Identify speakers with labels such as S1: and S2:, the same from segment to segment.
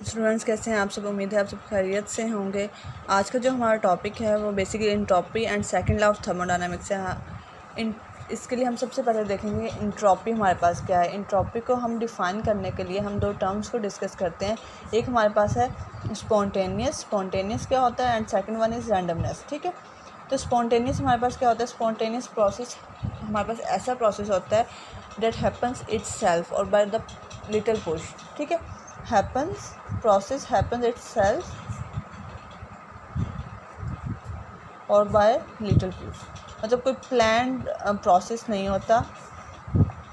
S1: Students कैसे हैं आप सब। उम्मीद है आप सब खैरियत से होंगे। आज का जो हमारा टॉपिक है वो basically entropy and second law of thermodynamics है। इसके लिए हम सबसे पहले देखेंगे इंट्रॉपी हमारे पास क्या है। इंट्रॉपी को हम डिफ़ाइन करने के लिए हम दो टर्म्स को डिस्कस करते हैं। एक हमारे पास है स्पॉन्टेनियस क्या होता है, and second one is randomness. ठीक है, तो स्पॉन्टेनियस हमारे पास क्या होता है। स्पॉन्टेनियस प्रोसेस हमारे पास ऐसा प्रोसेस होता है दैट हैपन्स इटसेल्फ और बाय द लिटिल पुश। ठीक है, process happens itself और बाय लिटिल पुश, मतलब कोई प्लान्ड प्रोसेस नहीं होता।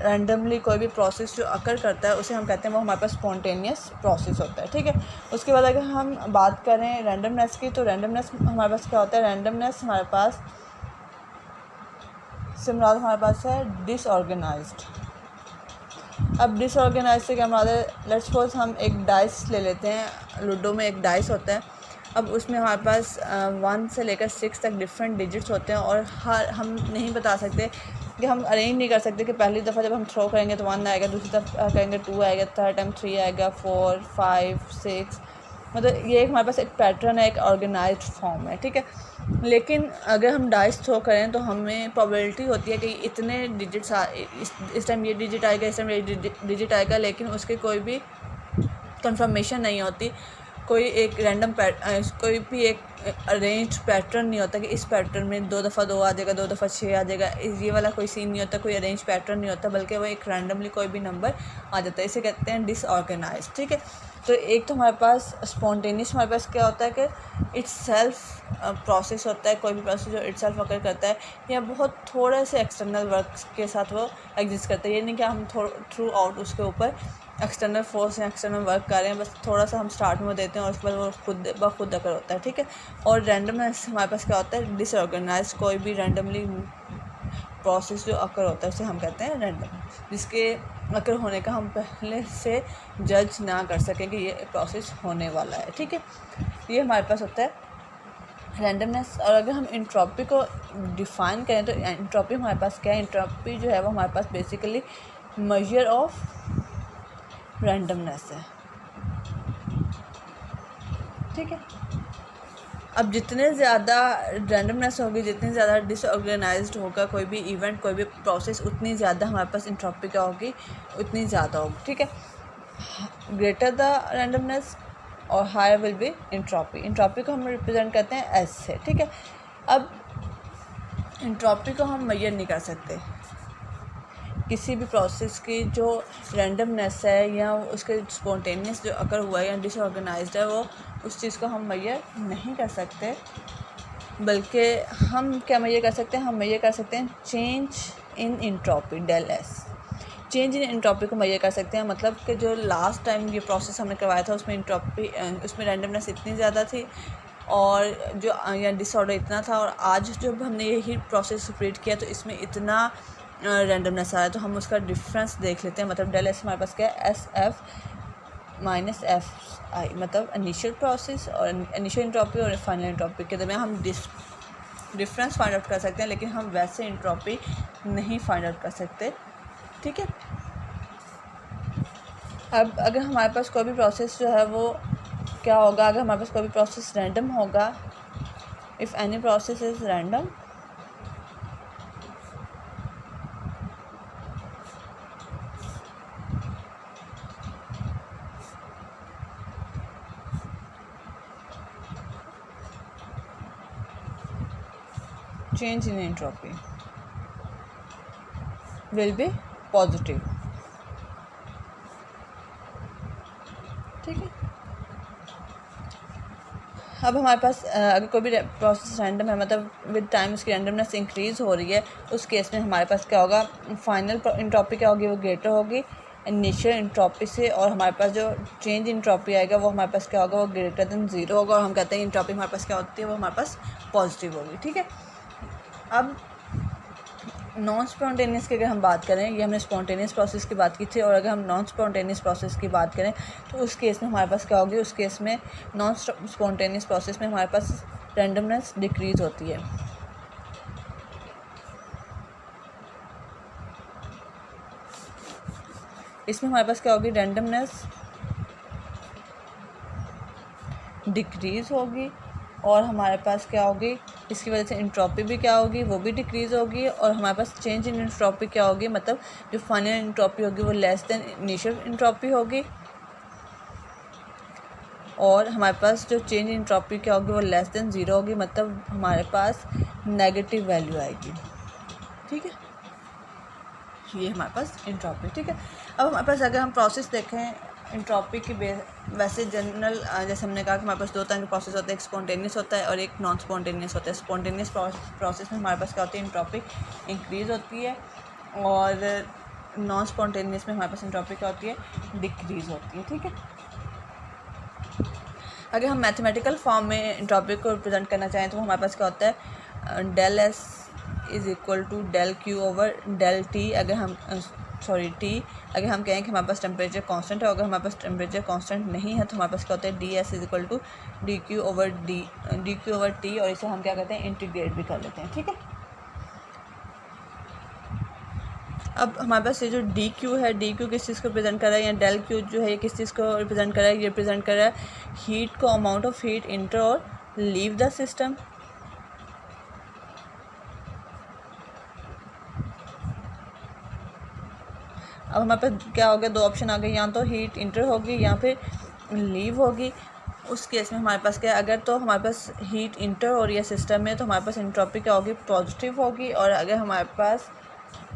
S1: रैंडमली कोई भी प्रोसेस जो अकर करता है उसे हम कहते हैं वो हमारे पास स्पॉन्टेनियस प्रोसेस होता है। ठीक है, उसके बाद अगर हम बात करें रैंडमनेस की, तो रैंडमनेस हमारे पास क्या होता है। रैंडमनेस हमारे पास सिमिलर हमारे पास है डिसऑर्गेनाइज्ड। अब डिसऑर्गेनाइज से क्या हमारा, लेट्स सपोज हम एक डाइस ले लेते हैं। लूडो में एक डाइस होता है। अब उसमें हमारे पास 1 से लेकर 6 तक डिफरेंट डिजिट्स होते हैं और हम नहीं बता सकते कि हम अरेंज नहीं कर सकते कि पहली दफ़ा जब हम थ्रो करेंगे तो 1 आएगा, दूसरी दफ़ा करेंगे 2 आएगा, थर्ड टाइम 3 आएगा, 4 5 6, मतलब ये हमारे पास एक पैटर्न है, एक ऑर्गेनाइज्ड फॉर्म है। ठीक है, लेकिन अगर हम डाइस थ्रो करें तो हमें प्रोबेबिलिटी होती है कि इतने डिजिट्स इस टाइम ये डिजिट आएगा, इस टाइम ये डिजिट आएगा, लेकिन उसकी कोई भी कंफर्मेशन नहीं होती। कोई एक रैंडम कोई भी एक अरेंज पैटर्न नहीं होता कि इस पैटर्न में 2 दफ़ा 2 आ जाएगा, 2 दफ़ा 6 आ जाएगा। ये वाला कोई सीन नहीं होता, कोई अरेंज पैटर्न नहीं होता, बल्कि वो एक रैंडमली कोई भी नंबर आ जाता है। इसे कहते हैं डिसऑर्गेनाइज। ठीक है, तो एक तो हमारे पास स्पॉन्टेनियस हमारे पास क्या होता है कि इट्स सेल्फ प्रोसेस होता है। कोई भी प्रोसेस जो इट्स सेल्फ अकर करता है या बहुत थोड़े से एक्सटर्नल वर्क के साथ वो एग्जिस्ट करता है। ये नहीं कि हम थ्रू आउट उसके ऊपर एक्सटर्नल फोर्स या एक्सटर्नल वर्क कर रहे हैं, बस थोड़ा सा हम स्टार्ट में देते हैं और उसके बाद वो खुद अकर होता है। ठीक है, और रैंडमनेस हमारे पास क्या होता है, डिसऑर्गेनाइज। कोई भी रैंडमली प्रोसेस जो अकर होता है उसे हम कहते हैं रैंडम, जिसके अकर होने का हम पहले से जज ना कर सकें कि ये प्रोसेस होने वाला है। ठीक है, ये हमारे पास होता है रैंडमनेस। और अगर हम इंट्रॉपी को डिफ़ाइन करें तो इंट्रॉपी हमारे पास क्या है। इंट्रॉपी जो है वो हमारे पास बेसिकली मेजर ऑफ रैंडमनेस है। ठीक है, अब जितने ज़्यादा रैंडमनेस होगी, जितनी ज़्यादा डिसऑर्गेनाइज्ड होगा कोई भी इवेंट, कोई भी प्रोसेस, उतनी ज़्यादा हमारे पास इंट्रॉपी क्या होगी, उतनी ज़्यादा होगी। ठीक है, ग्रेटर द रैंडमनेस और higher will be entropy. Entropy को हम रिप्रेजेंट करते हैं एस से। ठीक है, अब इंट्रॉपी को हम मेजर नहीं कर सकते। किसी भी प्रोसेस की जो रैंडमनेस है या उसके स्पॉन्टेनियस जो अकर हुआ है या डिसऑर्गेनाइज्ड है, वो उस चीज़ को हम मेजर नहीं कर सकते। बल्कि हम क्या मेजर कर सकते हैं, हम मेजर कर सकते हैं change in entropy, del S. Change in entropy को मेजर कर सकते हैं, मतलब कि जो लास्ट टाइम ये प्रोसेस हमने करवाया था उसमें इंट्रॉपी, उसमें रैंडमनेस इतनी ज़्यादा थी और जो या डिसऑर्डर इतना था, और आज जब हमने यही प्रोसेस रिपीट किया तो इसमें इतना रैंडमनेस आया। तो हम उसका डिफरेंस देख लेते हैं। मतलब डेल एस हमारे पास क्या है, S F minus F I, मतलब इनिशियल प्रोसेस और इनिशियल इंट्रॉपी और फाइनल इंट्रॉपी के दरमियान हम डिफरेंस फाइंड आउट कर सकते हैं, लेकिन हम वैसे इंट्रॉपी नहीं फाइंड आउट कर सकते। ठीक है, अब अगर हमारे पास कोई भी प्रोसेस जो है वो क्या होगा, अगर हमारे पास कोई भी प्रोसेस रैंडम होगा, if any process is random, change in entropy will be positive। ठीक है, अब हमारे पास अगर कोई भी प्रोसेस रैंडम है, मतलब विद टाइम उसकी रैंडमनेस इंक्रीज़ हो रही है, उस केस में हमारे पास क्या होगा, फाइनल इंट्रॉपी क्या होगी, वो ग्रेटर होगी इनिशियल इंट्रॉपी से, और हमारे पास जो चेंज इंट्रॉपी आएगा वो हमारे पास क्या होगा, वो ग्रेटर देन 0 होगा, और हम कहते हैं इंट्रॉपी हमारे पास क्या होती है, वो हमारे पास पॉजिटिव होगी। ठीक है, अब नॉन स्पॉन्टेनियस की अगर हम बात करें, ये हमने स्पॉन्टेनियस प्रोसेस की बात की थी, और अगर हम नॉन स्पॉन्टेनियस प्रोसेस की बात करें तो उस केस में हमारे पास क्या होगी, उस केस में नॉन स्पॉन्टेनियस प्रोसेस में हमारे पास रैंडमनेस डिक्रीज़ होती है। इसमें हमारे पास क्या होगी, रैंडमनेस डिक्रीज़ होगी, और हमारे पास क्या होगी, इसकी वजह से इंट्रोपी भी क्या होगी, वो भी डिक्रीज़ होगी, और हमारे पास चेंज इन इंट्रोपी क्या होगी, मतलब जो फाइनल इंट्रोपी होगी वो लेस देन इनिशियल इंट्रोपी होगी, और हमारे पास जो चेंज इन इंट्रोपी क्या होगी वो लेस देन ज़ीरो होगी, मतलब हमारे पास नेगेटिव वैल्यू आएगी। ठीक है, ये हमारे पास इंट्रोपी। ठीक है, अब हमारे पास अगर हम प्रोसेस देखें इंट्रोपी की वैसे जनरल, जैसे हमने कहा कि हमारे पास दो तरह के प्रोसेस होते हैं, एक स्पॉन्टेनियस होता है और एक नॉन स्पॉन्टेनियस होता है। स्पॉन्टेनियस प्रोसेस में हमारे पास क्या होती है, इंट्रोपी इंक्रीज़ होती है, और नॉन स्पॉन्टेनियस में हमारे पास इंट्रोपी क्या होती है, डिक्रीज़ होती है। ठीक है, अगर हम मैथमेटिकल फॉर्म में इंट्रोपी को रिप्रेजेंट करना चाहें तो हमारे पास क्या होता है, del S is equal to del Q over del T. अगर हम टी अगर हम कहें कि हमारे पास टेम्परेचर कांस्टेंट है, अगर हमारे पास टेम्परेचर कांस्टेंट नहीं है तो हमारे पास क्या होता है, d S is equal to d Q over T, और इसे हम क्या कहते हैं, इंटीग्रेट भी कर लेते हैं। ठीक है, अब हमारे पास ये जो डी क्यू है, डी क्यू किस चीज़ को रिप्रेजेंट कर रहा है, या डेल क्यू जो है ये किस चीज़ को रिप्रेजेंट कर रहा है, ये रिप्रेजेंट कर रहा है हीट को, अमाउंट ऑफ हीट इंटर और लीव द सिस्टम। अब हमारे पास क्या हो गया, दो ऑप्शन आ गए, या तो हीट इंटर होगी या फिर लीव होगी। उस केस में हमारे पास क्या है, अगर तो हमारे पास हीट इंटर हो रही है सिस्टम में तो हमारे पास एंट्रोपी क्या होगी, पॉजिटिव होगी, और अगर हमारे पास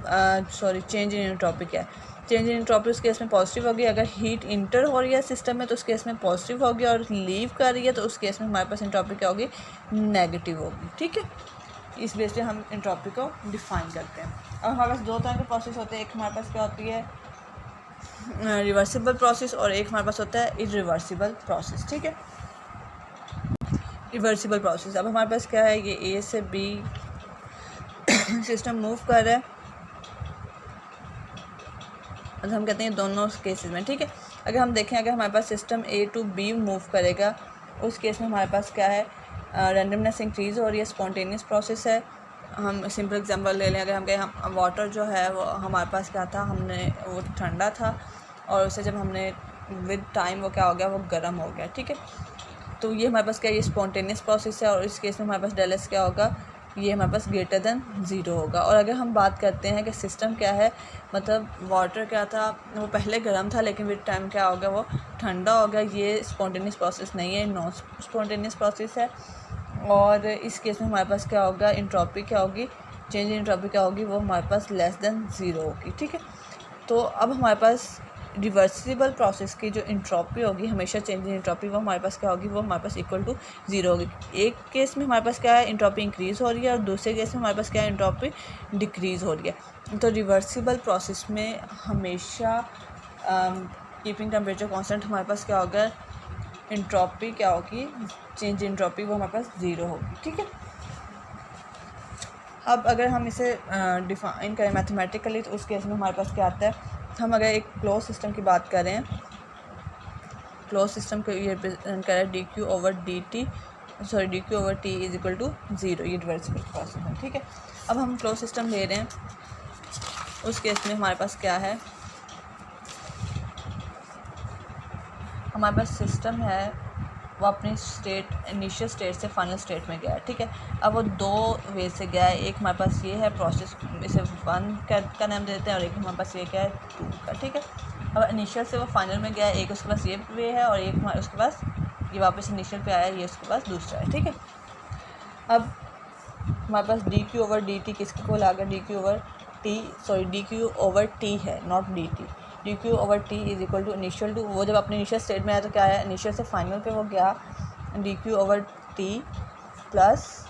S1: चेंज इन एंट्रोपी क्या है, चेंज इन एंट्रोपी उस केस में पॉजिटिव होगी। अगर हीट इंटर हो रही है सिस्टम में तो उस केस में पॉजिटिव होगी, और लीव कर रही है तो उस केस में हमारे पास एंट्रोपी क्या होगी, नेगेटिव होगी। ठीक है, इस बेस पे हम एंट्रोपी को डिफाइन करते हैं। अब हमारे पास दो तरह के प्रोसेस होते हैं, एक हमारे पास क्या होती है रिवर्सिबल प्रोसेस, और एक हमारे पास होता है इरिवर्सिबल प्रोसेस। ठीक है, रिवर्सिबल प्रोसेस, अब हमारे पास क्या है, ये ए से बी सिस्टम मूव कर रहा है, तो हम कहते हैं दोनों केसेस में। ठीक है, अगर हम देखें, अगर हमारे पास system A to B move करेगा उस केस में हमारे पास क्या है, रैंडमनेस इंक्रीज़ हो रही है, स्पॉन्टेनियस प्रोसेस है। हम सिंपल एग्जांपल ले लें, अगर हम कहें हम वाटर जो है वो हमारे पास क्या था, हमने वो ठंडा था, और उसे जब हमने विद टाइम वो क्या हो गया, वो गर्म हो गया। ठीक है, तो ये हमारे पास क्या है, ये स्पॉन्टेनियस प्रोसेस है, और इस केस में हमारे पास डेल एस क्या होगा, ये हमारे पास ग्रेटर देन ज़ीरो होगा। और अगर हम बात करते हैं कि सिस्टम क्या है, मतलब वाटर क्या था, वो पहले गर्म था लेकिन विद टाइम क्या हो गया, वो ठंडा हो गया, ये स्पॉन्टेनियस प्रोसेस नहीं है, नॉन स्पॉन्टेनियस प्रोसेस है। और इस केस में हमारे पास क्या होगा, इंट्रोपी क्या होगी, चेंज इन इंट्रोपी क्या होगी, वो हमारे पास लेस देन ज़ीरो होगी। ठीक है, तो अब हमारे पास रिवर्सिबल प्रोसेस की जो इंट्रोपी होगी, हमेशा चेंज इन इंट्रोपी, वो हमारे पास क्या होगी, वो हमारे पास इक्वल टू ज़ीरो होगी। एक केस में हमारे पास क्या है, इंट्रोपी इंक्रीज़ हो रही है, और दूसरे केस में हमारे पास क्या है, इंट्रोपी डिक्रीज़ हो रही है। तो रिवर्सिबल प्रोसेस में हमेशा कीपिंग टेम्परेचर कांस्टेंट हमारे पास क्या होगा, इंट्रोपी क्या होगी, चेंज इन इंट्रोपी वो हमारे पास ज़ीरो होगी। ठीक है, अब अगर हम इसे डिफाइन करें मैथमेटिकली तो उस केस में हमारे पास क्या आता है, हम अगर एक क्लोज सिस्टम की बात करें, क्लोज सिस्टम को ये रिप्रेजेंट करें d Q over D T, d Q over T is equal to zero, ये रिवर्सिबल प्रोसेस है। ठीक है, अब हम क्लोज सिस्टम ले रहे हैं, उस केस में हमारे पास क्या है, हमारे पास सिस्टम है वो अपनी स्टेट, इनिशियल स्टेट से फाइनल स्टेट में गया है। ठीक है, अब वो दो वे से गया है, एक हमारे पास ये है प्रोसेस, इसे 1 का नाम देते हैं, और एक हमारे पास ये क्या है, 2 का। ठीक है, अब इनिशियल से वो फाइनल में गया है, एक उसके पास ये वे है, और एक उसके पास ये वापस इनिशियल पे आया है, ये उसके पास दूसरा है। ठीक है, अब हमारे पास d Q over D t किसके को ला गया, डी क्यू ओवर टी है, not d T. D Q over T is equal to initial two, वो जब अपने इनिशियल स्टेट में आया तो क्या है, इनिशियल से फाइनल पे वो गया, d Q over T plus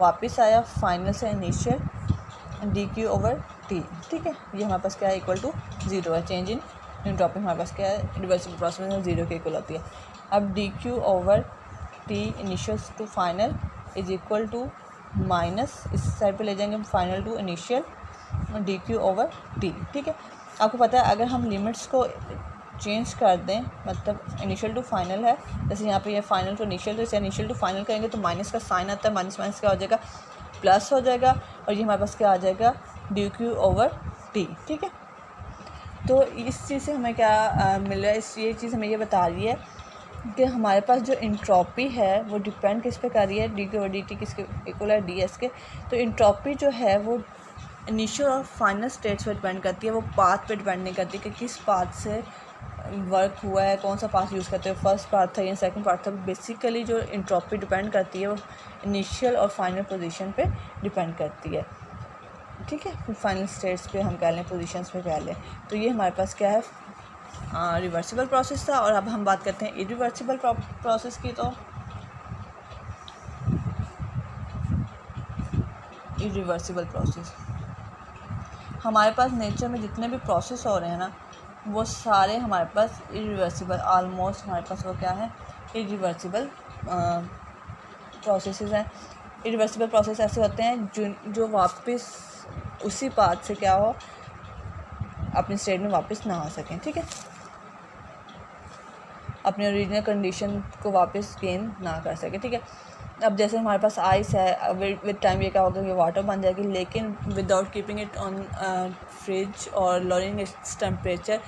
S1: वापस आया फाइनल से initial, d Q over T. ठीक है, ये हमारे पास क्या है, इक्वल टू ज़ीरो है, चेंज इन एंट्रोपी हमारे पास क्या है, रिवर्सिबल प्रोसेस में ज़ीरो के इक्वल होती है। अब d Q over T initial to final is equal to minus, इस साइड पे ले जाएंगे final to initial, d Q over T. ठीक है, आपको पता है अगर हम लिमिट्स को चेंज कर दें, मतलब इनिशियल टू फाइनल है, जैसे यहाँ पे ये फाइनल टू इनिशियल, तो इसे इनिशियल टू फाइनल करेंगे तो माइनस का साइन आता है, माइनस माइनस क्या हो जाएगा, प्लस हो जाएगा, और ये हमारे पास क्या आ जाएगा, डी क्यू ओवर टी। ठीक है, तो इस चीज़ से हमें क्या मिल रहा है, ये चीज़ हमें ये बता रही है कि हमारे पास जो इंट्रॉपी है वो डिपेंड किस पे कर रही है, डी क्यू और डी टी किसके इक्वल है, डी एस के। तो इंट्रॉपी जो है वो इनिशियल और फाइनल स्टेट्स पे डिपेंड करती है, वो पाथ पे डिपेंड नहीं करती कि किस पाथ से वर्क हुआ है, कौन सा पाथ यूज़ करते हो, फर्स्ट पाथ था या सेकंड पाथ था। बेसिकली जो इंट्रॉपी डिपेंड करती है वो इनिशियल और फाइनल पोजीशन पे डिपेंड करती है, ठीक है। फाइनल स्टेट्स पे हम कह लें, पोजीशंस पे कह लें। तो ये हमारे पास क्या है, रिवर्सिबल प्रोसेस था। और अब हम बात करते हैं इरिवर्सिबल प्रोसेस की। तो इरिवर्सिबल प्रोसेस, हमारे पास नेचर में जितने भी प्रोसेस हो रहे हैं ना, वो सारे हमारे पास इरिवर्सिबल, ऑलमोस्ट हमारे पास वो क्या है, इरिवर्सिबल प्रोसेसेस हैं। इरिवर्सिबल प्रोसेस ऐसे होते हैं जो वापस उसी पाथ से क्या हो, अपनी स्टेट में वापस ना आ सकें, ठीक है, अपने ओरिजिनल कंडीशन को वापस गेन ना कर सके, ठीक है। अब जैसे हमारे पास आइस है, विद टाइम ये क्या होगा कि वाटर बन जाएगी, लेकिन without keeping it on fridge और लॉरिंग इट्स टेम्परेचर,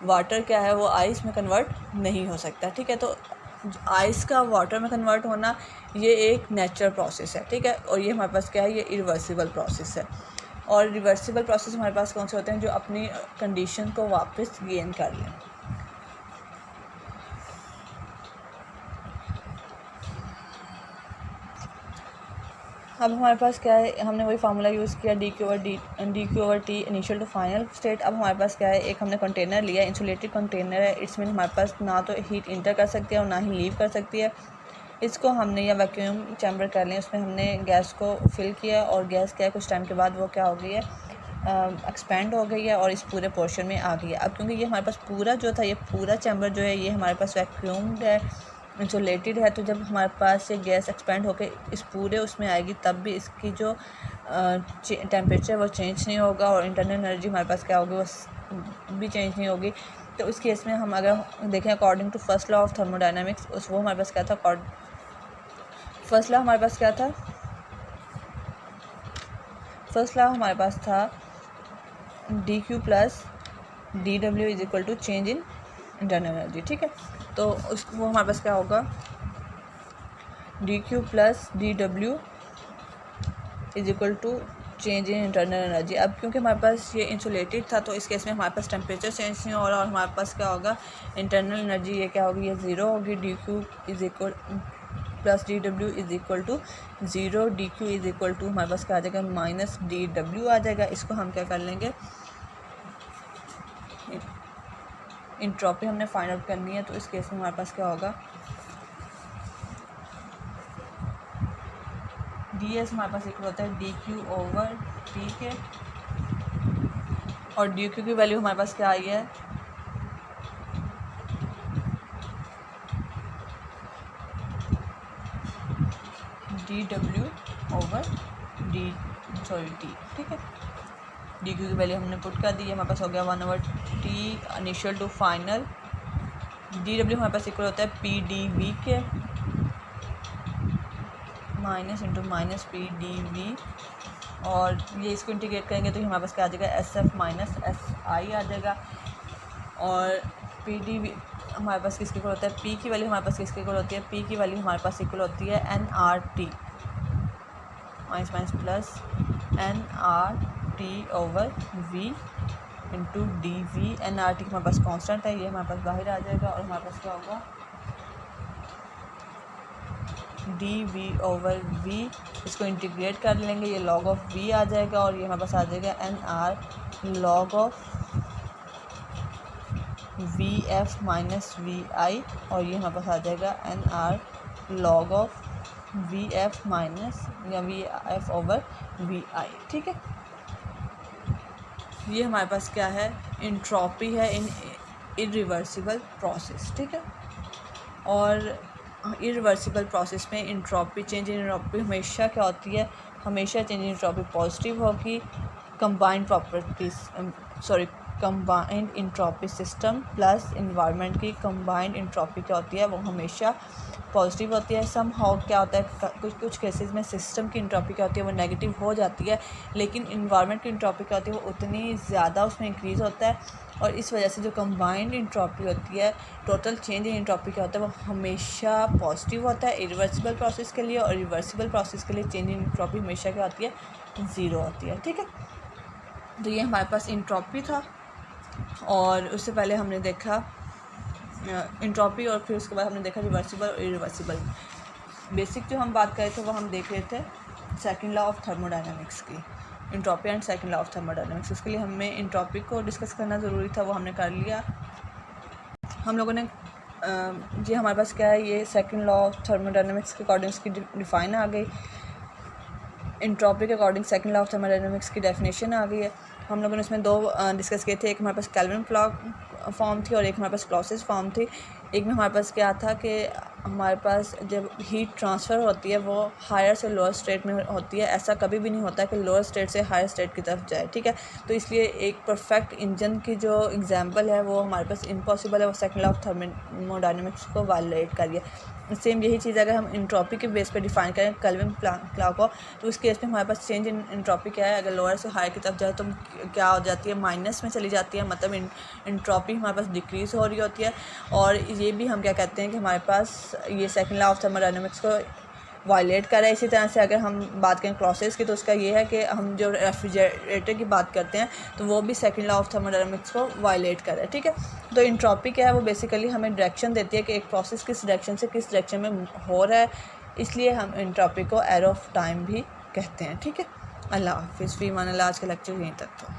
S1: वाटर क्या है वो आइस में कन्वर्ट नहीं हो सकता, ठीक है। तो आइस का वाटर में कन्वर्ट होना ये एक नेचुरल प्रोसेस है, ठीक है। और ये हमारे पास क्या है, ये इरिवर्सिबल प्रोसेस है। और रिवर्सिबल प्रोसेस हमारे पास कौन से होते हैं, जो अपनी कंडीशन को वापस गेन कर लें। अब हमारे पास क्या है, हमने वही फार्मूला यूज़ किया, d Q over T initial to final state. अब हमारे पास क्या है, एक हमने कंटेनर लिया, इंसुलेटेड कंटेनर है, इसमें हमारे पास ना तो हीट इंटर कर सकती है और ना ही लीव कर सकती है। इसको हमने या वैक्यूम चैम्बर कर लिया, उसमें हमने गैस को फिल किया और गैस क्या है कुछ टाइम के बाद वो क्या हो गई है, एक्सपेंड हो गई है और इस पूरे पोर्शन में आ गई है। अब क्योंकि ये हमारे पास पूरा जो था, ये पूरा चैम्बर जो है ये हमारे पास वैक्यूम्ड है, इंसुलेटेड है, तो जब हमारे पास ये गैस एक्सपेंड होकर इस पूरे उसमें आएगी तब भी इसकी जो टेम्परेचर वो चेंज नहीं होगा और इंटरनल एनर्जी हमारे पास क्या होगी वो भी चेंज नहीं होगी। तो उस केस में हम अगर देखें according to first law of thermodynamics, वो हमारे पास क्या था, फर्स्ट लॉ हमारे पास क्या था, फर्स्ट लॉ हमारे पास था d Q plus d W is equal to change in internal energy, ठीक है। तो वो हमारे पास क्या होगा, d Q plus d W is equal to change in internal energy. अब क्योंकि हमारे पास ये इंसुलेटेड था तो इस केस में हमारे पास टेम्परेचर चेंज नहीं हो रहा और हमारे पास क्या होगा, इंटरनल एनर्जी ये क्या होगी, ये ज़ीरो होगी। D Q is equal plus d W is equal to zero, d Q is equal to हमारे पास क्या आ जाएगा, माइनस डी डब्ल्यू आ जाएगा। इसको हम क्या कर लेंगे, इंट्रॉपी हमने फाइंड आउट करनी है, तो इस केस में हमारे पास क्या होगा, डी एस हमारे पास इक्वल होता है डी क्यू ओवर टी के, और डी क्यू की वैल्यू हमारे पास क्या आई है, D W over D T, ठीक है। डी क्यू की वैल्यू हमने पुट कर दी है, हमारे पास हो गया 1/t initial to final. D W हमारे पास इक्वल होता है पी डी वी के, minus into minus P D V, और ये इसको इंटीग्रेट करेंगे तो हमारे पास क्या आ जाएगा, S F minus S I आ जाएगा। और पी डी वी हमारे पास किसके इक्वल होता है, पी की वैल्यू हमारे पास किसके इक्वल होती है, पी की वैल्यू हमारे पास इक्वल होती है N R T, minus minus plus N R T over V into D V. N R T हमारे पास कांस्टेंट है, ये हमारे पास बाहर आ जाएगा और हमारे पास क्या होगा, डी वी ओवर वी, इसको इंटीग्रेट कर लेंगे, ये लॉग ऑफ वी आ जाएगा और ये हमारे पास आ जाएगा N R log of V F minus V I, और ये हमारे पास आ जाएगा N R log of V F minus या V F over V I, ठीक है। ये हमारे पास क्या है, इंट्रॉपी है इन इरिवर्सिबल प्रोसेस, ठीक है। और इरिवर्सिबल प्रोसेस में इंट्रॉपी, चेंज इन इंट्रॉपी हमेशा क्या होती है, हमेशा चेंज इन इंट्रॉपी पॉजिटिव होगी। Combined properties combined entropy system plus environment की कंबाइंड इंट्रॉपी क्या होती है, वो हमेशा पॉजिटिव होती है। सम हाउ क्या होता है, कुछ केसेस में सिस्टम की इंट्रॉपी क्या होती है वो नेगेटिव हो जाती है, लेकिन इन्वायरमेंट की इंट्रॉपी क्या होती है वो उतनी ज़्यादा उसमें इंक्रीज़ होता है। और इस वजह से जो कंबाइंड इंट्रॉपी होती है, टोटल चेंज इन इंट्रॉपी क्या होता है वो हमेशा पॉजिटिव होता है इरिवर्सिबल प्रोसेस के लिए, और रिवर्सिबल प्रोसेस के लिए चेंज इन इंट्रॉपी हमेशा क्या होती है, ज़ीरो होती है। ठीक है, तो ये हमारे पास इंट्रॉपी था, और उससे पहले हमने देखा इंट्रॉपी, और फिर उसके बाद हमने देखा रिवर्सिबल और इरिवर्सिबल। बेसिक जो हम बात कर रहे थे वो हम देख रहे थे सेकंड लॉ ऑफ थर्मोडायनामिक्स की, entropy and second law of thermodynamics. उसके लिए हमें इंट्रॉपी को डिस्कस करना ज़रूरी था, वो हमने कर लिया। हम लोगों ने ये हमारे पास क्या है, ये सेकंड लॉ ऑफ थर्मोडायनामिक्स के अकॉर्डिंग इसकी डिफ़ाइन आ गई, इंट्रॉपी के according second law of thermodynamics की डेफिनेशन आ गई है। हम लोगों ने इसमें दो डिस्कस किए थे, एक हमारे पास केल्विन फॉर्म थी और एक हमारे पास क्लॉसियस फॉर्म थी। एक में हमारे पास क्या था कि हमारे पास जब हीट ट्रांसफ़र होती है वो हायर से लोअर स्टेट में होती है, ऐसा कभी भी नहीं होता कि लोअर स्टेट से हायर स्टेट की तरफ जाए। ठीक है, तो इसलिए एक परफेक्ट इंजन की जो एग्जांपल है वो हमारे पास इम्पॉसिबल है, वो सेकंड लॉ ऑफ थर्मोडायनामिक्स को वायलेट कर रही है। सेम यही चीज़ अगर हम इंट्रॉपी के बेस पे डिफाइन करें केल्विन लॉ को, तो उस केस में हमारे पास चेंज इन इंट्रॉपी क्या है, अगर लोअर से हायर की तरफ जाए तो क्या हो जाती है, माइनस में चली जाती है, मतलब इंट्रॉपी हमारे पास डिक्रीज़ हो रही होती है। और ये भी हम क्या कहते हैं कि हमारे पास ये सेकंड लॉ ऑफ थर्मोडायनामिक्स को वायलेट कर रहा है। इसी तरह से अगर हम बात करें क्लॉसेस की, तो उसका ये है कि हम जो रेफ्रिजरेटर की बात करते हैं तो वो भी सेकंड लॉ ऑफ थर्मोडायनामिक्स को वायलेट कर रहा है। ठीक है, तो इंट्रॉपी क्या है, वो बेसिकली हमें डायरेक्शन देती है कि एक प्रोसेस किस डायरेक्शन से किस डायरेक्शन में हो रहा है, इसलिए हम इंट्रॉपी को एरो ऑफ टाइम भी कहते हैं। ठीक है, अल्लाह हाफिज़, फ़ी अमान अल्लाह। आज का लेक्चर यहीं तक था।